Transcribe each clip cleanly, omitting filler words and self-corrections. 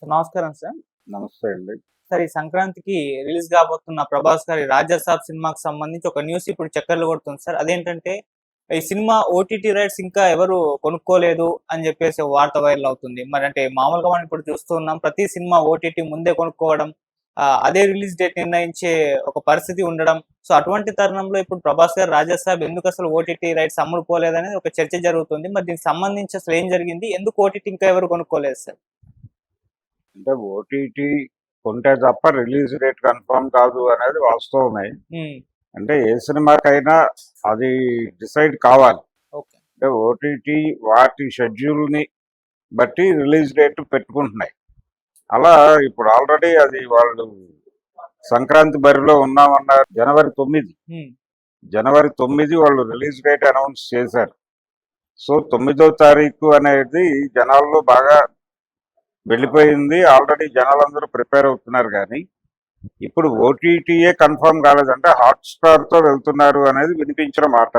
నమస్కారం సార్. నమస్తే అండి. సార్ ఈ సంక్రాంతికి రిలీజ్ కాబోతున్న 'ప్రభాస్' గారి 'రాజాసాబ్' సినిమాకి సంబంధించి ఒక న్యూస్ ఇప్పుడు చక్కర్లు కొడుతుంది సార్. అదేంటంటే ఈ సినిమా ఓటీటీ రైట్స్ ఇంకా ఎవరు కొనుక్కోలేదు అని చెప్పేసి ఒక వార్త వైరల్ అవుతుంది. మరంటే మామూలుగా మనం ఇప్పుడు చూస్తూ ఉన్నాం. ప్రతి సినిమా ఓటీటీ ముందే కొనుక్కోవడం, అదే రిలీజ్ డేట్ నిర్ణయించే ఒక పరిస్థితి ఉండడం. సో అటువంటి తరుణంలో ఇప్పుడు 'ప్రభాస్' గారు 'రాజాసాబ్' ఎందుకు అసలు ఓటీటీ రైట్స్ అమ్ముడుపోలేదనేది ఒక చర్చ జరుగుతుంది. మరి దీనికి సంబంధించి అసలు ఏం జరిగింది? ఎందుకు ఓటీటీ ఇంకా ఎవరు కొనుక్కోలేదు సార్? అంటే ఓటీటీ కొంటే తప్ప రిలీజ్ డేట్ కన్ఫర్మ్ కాదు అనేది వాస్తవమే. హ్మ్. అంటే ఏ సినిమాకైనా అది డిసైడ్ కావాలి. ఓకే. అంటే ఓటీటీ వాటి షెడ్యూల్ని బట్టి రిలీజ్ డేట్ పెట్టుకుంటున్నాయి. అలా ఇప్పుడు ఆల్రెడీ అది వాళ్ళు సంక్రాంతి బరిలో ఉన్నామన్నారు. జనవరి 9 హ్మ్. జనవరి 9 వాళ్ళు రిలీజ్ డేట్ అనౌన్స్ చేశారు. సో 9వ తారీఖు అనేది జనాల్లో బాగా వెళ్ళిపోయింది. ఆల్రెడీ జనాలందరూ ప్రిపేర్ అవుతున్నారు. కానీ ఇప్పుడు ఓటీటీయే కన్ఫర్మ్ కాలేదంటే హాట్‌స్టార్‌తో వెళ్తున్నారు అనేది వినిపించిన మాట.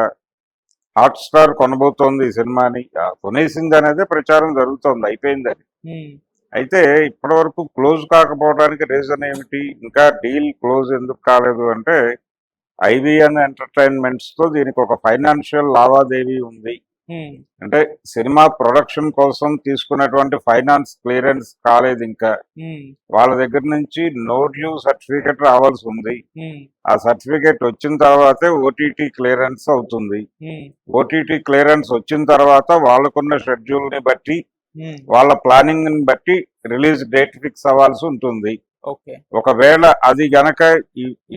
హాట్‌స్టార్ కొనబోతోంది ఈ సినిమాని. కొనేసింది అనేదే ప్రచారం జరుగుతోంది. అయిపోయిందని. హ్మ్. అయితే ఇప్పటివరకు క్లోజ్ కాకపోవడానికి రీజన్ ఏమిటి? ఇంకా డీల్ క్లోజ్ ఎందుకు కాలేదు అంటే ఐవీఎన్ ఎంటర్‌టైన్‌మెంట్స్‌తో దీనికి ఒక ఫైనాన్షియల్ లావాదేవీ ఉంది. హ్మ్. అంటే సినిమా ప్రొడక్షన్ కోసం తీసుకున్నటువంటి ఫైనాన్స్ క్లియరెన్స్ కాలేదు ఇంకా. హ్మ్. వాళ్ళ దగ్గర నుంచి నో డ్యూ సర్టిఫికెట్ రావాల్సి ఉంది. హ్మ్. ఆ సర్టిఫికెట్ వచ్చిన తర్వాతే ఓటీటీ క్లియరెన్స్ అవుతుంది. హ్మ్. ఓటీటీ క్లియరెన్స్ వచ్చిన తర్వాత వాళ్ళకున్న షెడ్యూల్ని బట్టి హ్మ్. వాళ్ళ ప్లానింగ్ని బట్టి రిలీజ్ డేట్ ఫిక్స్ అవ్వాల్సి ఉంటుంది. ఓకే. ఒకవేళ అది గనక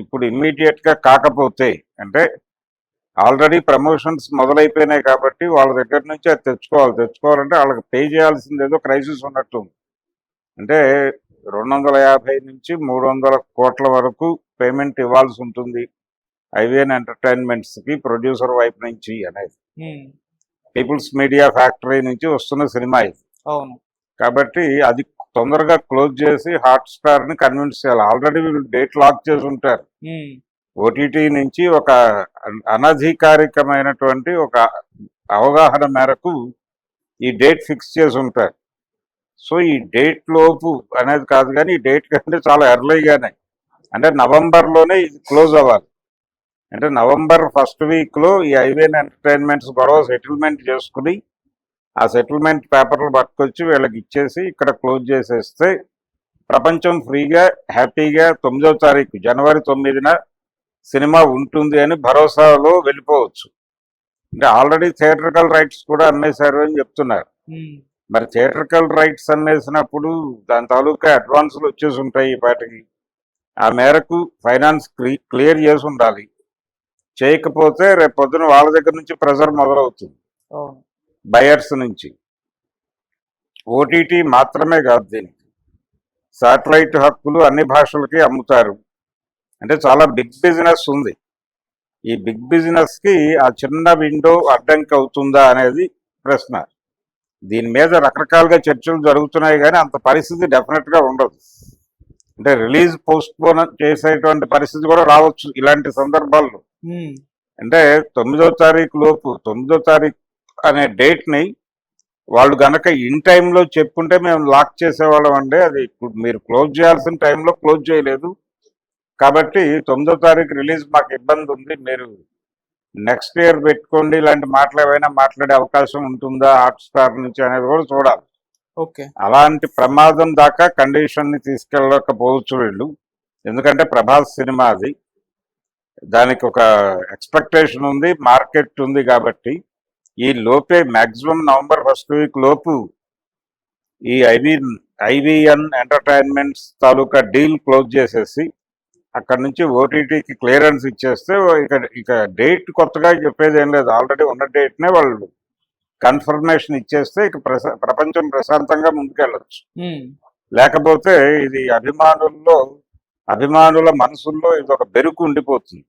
ఇప్పుడు ఇమ్మీడియట్ గా కాకపోతే అంటే ఆల్రెడీ ప్రమోషన్స్ మొదలైపోయినాయి కాబట్టి వాళ్ళ దగ్గర నుంచి అది తెచ్చుకోవాలంటే వాళ్ళకి పే చేయాల్సింది ఏదో క్రైసిస్ ఉన్నట్టు ఉంది. అంటే 250 నుంచి 300 కోట్ల వరకు పేమెంట్ ఇవ్వాల్సి ఉంటుంది ఐవీఎన్ ఎంటర్టైన్మెంట్స్కి ప్రొడ్యూసర్ వైపు నుంచి అనేది. హ్మ్. పీపుల్స్ మీడియా ఫ్యాక్టరీ నుంచి వస్తున్న సినిమా ఇది. అవును. కాబట్టి అది తొందరగా క్లోజ్ చేసి హాట్‌స్టార్‌ని కన్విన్స్ చేయాలి. ఆల్రెడీ వీళ్ళు డేట్ లాక్ చేసి ఉంటారు. హ్మ్. ఓటీటీ నుంచి ఒక అనధికారికమైనటువంటి ఒక అవగాహన మేరకు ఈ డేట్ ఫిక్స్ చేసి ఉంటారు. సో ఈ డేట్ లోపు అనేది కాదు, కానీ ఈ డేట్ కంటే చాలా ఎర్లీగానే అంటే నవంబర్లోనే ఇది క్లోజ్ అవ్వాలి. అంటే నవంబర్ ఫస్ట్ వీక్లో ఈ ఐవీఎన్ ఎంటర్టైన్మెంట్స్ గొడవ సెటిల్మెంట్ చేసుకుని ఆ సెటిల్మెంట్ పేపర్లు పట్టుకొచ్చి వీళ్ళకి ఇచ్చేసి ఇక్కడ క్లోజ్ చేసేస్తే ప్రపంచం ఫ్రీగా హ్యాపీగా 9వ తారీఖు జనవరి 9న సినిమా ఉంటుంది అని భరోసాలో వెళ్ళిపోవచ్చు. అంటే ఆల్రెడీ థియేట్రికల్ రైట్స్ కూడా అమ్మేశారు అని చెప్తున్నారు. హ్మ్. మరి థియేట్రికల్ రైట్స్ అమ్మేసినప్పుడు దాని తాలూకా అడ్వాన్సులు వచ్చేసి ఉంటాయి ఈ పాటికి. ఆ మేరకు ఫైనాన్స్ క్లియర్ చేసి ఉండాలి. చేయకపోతే రేపు పొద్దున వాళ్ళ దగ్గర నుంచి ప్రెజర్ మొదలవుతుంది, అవును. బయర్స్ నుంచి. ఓటీటీ మాత్రమే కాదు, దీనికి శాటిలైట్ హక్కులు అన్ని భాషలకి అమ్ముతారు. అంటే చాలా బిగ్ బిజినెస్ ఉంది. ఈ బిగ్ బిజినెస్కి ఆ చిన్న విండో అడ్డంకి అవుతుందా అనేది ప్రశ్న. దీని మీద రకరకాలుగా చర్చలు జరుగుతున్నాయి, కానీ అంత పరిస్థితి డెఫినెట్గా ఉండదు. అంటే రిలీజ్ పోస్ట్ పోన్ చేసేటువంటి పరిస్థితి కూడా రావచ్చు ఇలాంటి సందర్భాల్లో. హ్మ్. అంటే 9వ తారీఖు లోపు 9వ తారీఖు అనే డేట్ని వాళ్ళు గనక ఇన్ టైంలో చెప్పుంటే మేము లాక్ చేసేవాళ్ళం అండి. అది మీరు క్లోజ్ చేయాల్సిన టైంలో క్లోజ్ చేయలేదు కాబట్టి 9వ తారీఖు రిలీజ్ మాకు ఇబ్బంది ఉంది, మీరు నెక్స్ట్ ఇయర్ పెట్టుకోండి, ఇలాంటి మాటలు ఏవైనా మాట్లాడే అవకాశం ఉంటుందా హాట్‌స్టార్ నుంచి అనేది కూడా చూడాలి. ఓకే. అలాంటి ప్రమాదం దాకా కండిషన్ని తీసుకెళ్ళకపోవచ్చు వీళ్ళు. ఎందుకంటే ప్రభాస్ సినిమా అది, దానికి ఒక ఎక్స్పెక్టేషన్ ఉంది, మార్కెట్ ఉంది. కాబట్టి ఈ లోపే మ్యాక్సిమం నవంబర్ ఫస్ట్ వీక్ లోపు ఈ ఐవీఎన్ ఎంటర్టైన్మెంట్స్ తాలూకా డీల్ క్లోజ్ చేసేసి అక్కడ నుంచి ఓటీటీకి క్లియరెన్స్ ఇచ్చేస్తే ఇక డేట్ కొత్తగా చెప్పేది ఏం లేదు. ఆల్రెడీ ఉన్న డేట్నే వాళ్ళు కన్ఫర్మేషన్ ఇచ్చేస్తే ఇక ప్రపంచం ప్రశాంతంగా ముందుకెళ్ళచ్చు. హ్మ్. లేకపోతే ఇది అభిమానుల మనసుల్లో ఇది ఒక బెరుకు ఉండిపోతుంది.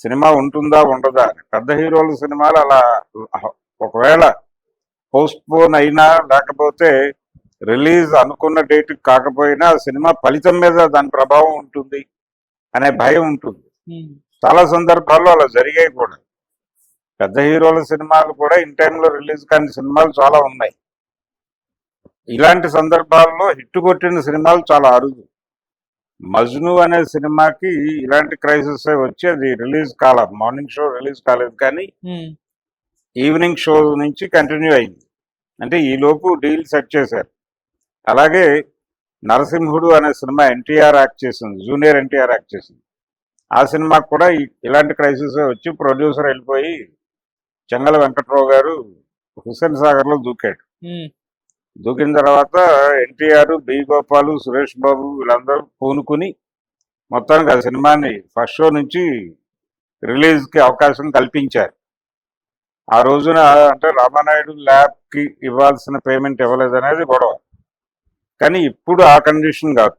సినిమా ఉంటుందా ఉండదా అని. పెద్ద హీరోల సినిమాలు అలా ఒకవేళ పోస్ట్ పోన్ అయినా లేకపోతే రిలీజ్ అనుకున్న డేట్ కాకపోయినా సినిమా ఫలితం మీద దాని ప్రభావం ఉంటుంది అనే భయం ఉంటుంది. హ్మ్. చాలా సందర్భాల్లో అలా జరిగాయి కూడా. పెద్ద హీరోల సినిమాలు కూడా ఇన్ టైంలో రిలీజ్ కాని సినిమాలు చాలా ఉన్నాయి. ఇలాంటి సందర్భాల్లో హిట్ కొట్టిన సినిమాలు చాలా అరుదు. మజ్ను అనే సినిమాకి ఇలాంటి క్రైసిస్ వచ్చి అది రిలీజ్ కాలేదు, మార్నింగ్ షో రిలీజ్ కాలేదు, కానీ ఈవినింగ్ షో నుంచి కంటిన్యూ అయింది. అంటే ఈ లోపు డీల్ సెట్ చేశారు. అలాగే నరసింహుడు అనే సినిమా ఎన్టీఆర్ యాక్ట్ చేసింది, జూనియర్ ఎన్టీఆర్ యాక్ట్ చేసింది. ఆ సినిమాకి కూడా ఇలాంటి క్రైసిస్ వచ్చి ప్రొడ్యూసర్ వెళ్ళిపోయి చెంగల వెంకట్రావు గారు హుస్సేన్ సాగర్లో దూకాడు. దూకిన తర్వాత ఎన్టీఆర్, బి గోపాలు, సురేష్ బాబు వీళ్ళందరూ పూనుకుని మొత్తానికి ఆ సినిమాని ఫస్ట్ షో నుంచి రిలీజ్కి అవకాశం కల్పించారు. ఆ రోజున అంటే రామానాయుడు ల్యాబ్కి ఇవ్వాల్సిన పేమెంట్ ఇవ్వలేదనేది గొడవ. కానీ ఇప్పుడు ఆ కండిషన్ కాదు.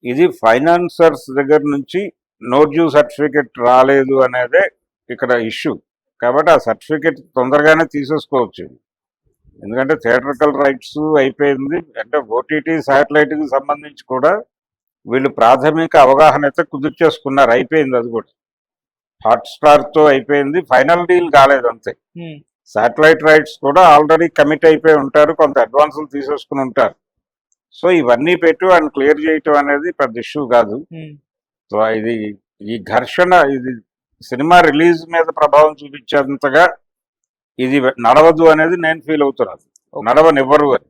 ఇది ఫైనాన్సర్స్ దగ్గర నుంచి నో డ్యూ సర్టిఫికెట్ రాలేదు అనేదే ఇక్కడ ఇష్యూ. కాబట్టి ఆ సర్టిఫికెట్ తొందరగానే తీసేసుకోవచ్చు. ఎందుకంటే థియేట్రికల్ రైట్స్ అయిపోయింది. అంటే ఓటీటీ శాటిలైట్కి సంబంధించి కూడా వీళ్ళు ప్రాథమిక అవగాహన అయితే కుదుర్చేసుకున్నారు, అయిపోయింది. అది కూడా హాట్స్టార్తో అయిపోయింది, ఫైనల్ డీల్ కాలేదు అంతే. శాటిలైట్ రైట్స్ కూడా ఆల్రెడీ కమిట్ అయిపోయి ఉంటారు, కొంత అడ్వాన్సులు తీసేసుకుని ఉంటారు. సో ఇవన్నీ పెట్టి ఆయన క్లియర్ చేయటం అనేది పెద్ద ఇష్యూ కాదు. సో ఇది ఈ ఘర్షణ ఇది సినిమా రిలీజ్ మీద ప్రభావం చూపించేంతగా ఇది నడవదు అనేది నేను ఫీల్ అవుతున్నాను, నడవనివ్వరు అని.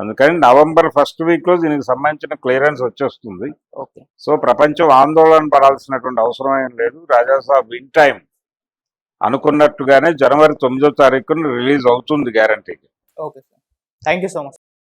అందుకని నవంబర్ ఫస్ట్ వీక్లో దీనికి సంబంధించిన క్లియరెన్స్ వచ్చేస్తుంది. సో ప్రపంచం ఆందోళన పడాల్సినటువంటి అవసరం ఏం లేదు. రాజాసాబ్ ఇన్ టైం అనుకున్నట్టుగానే జనవరి 9వ తారీఖున రిలీజ్ అవుతుంది గ్యారంటీగా. Okay sir, thank you so much.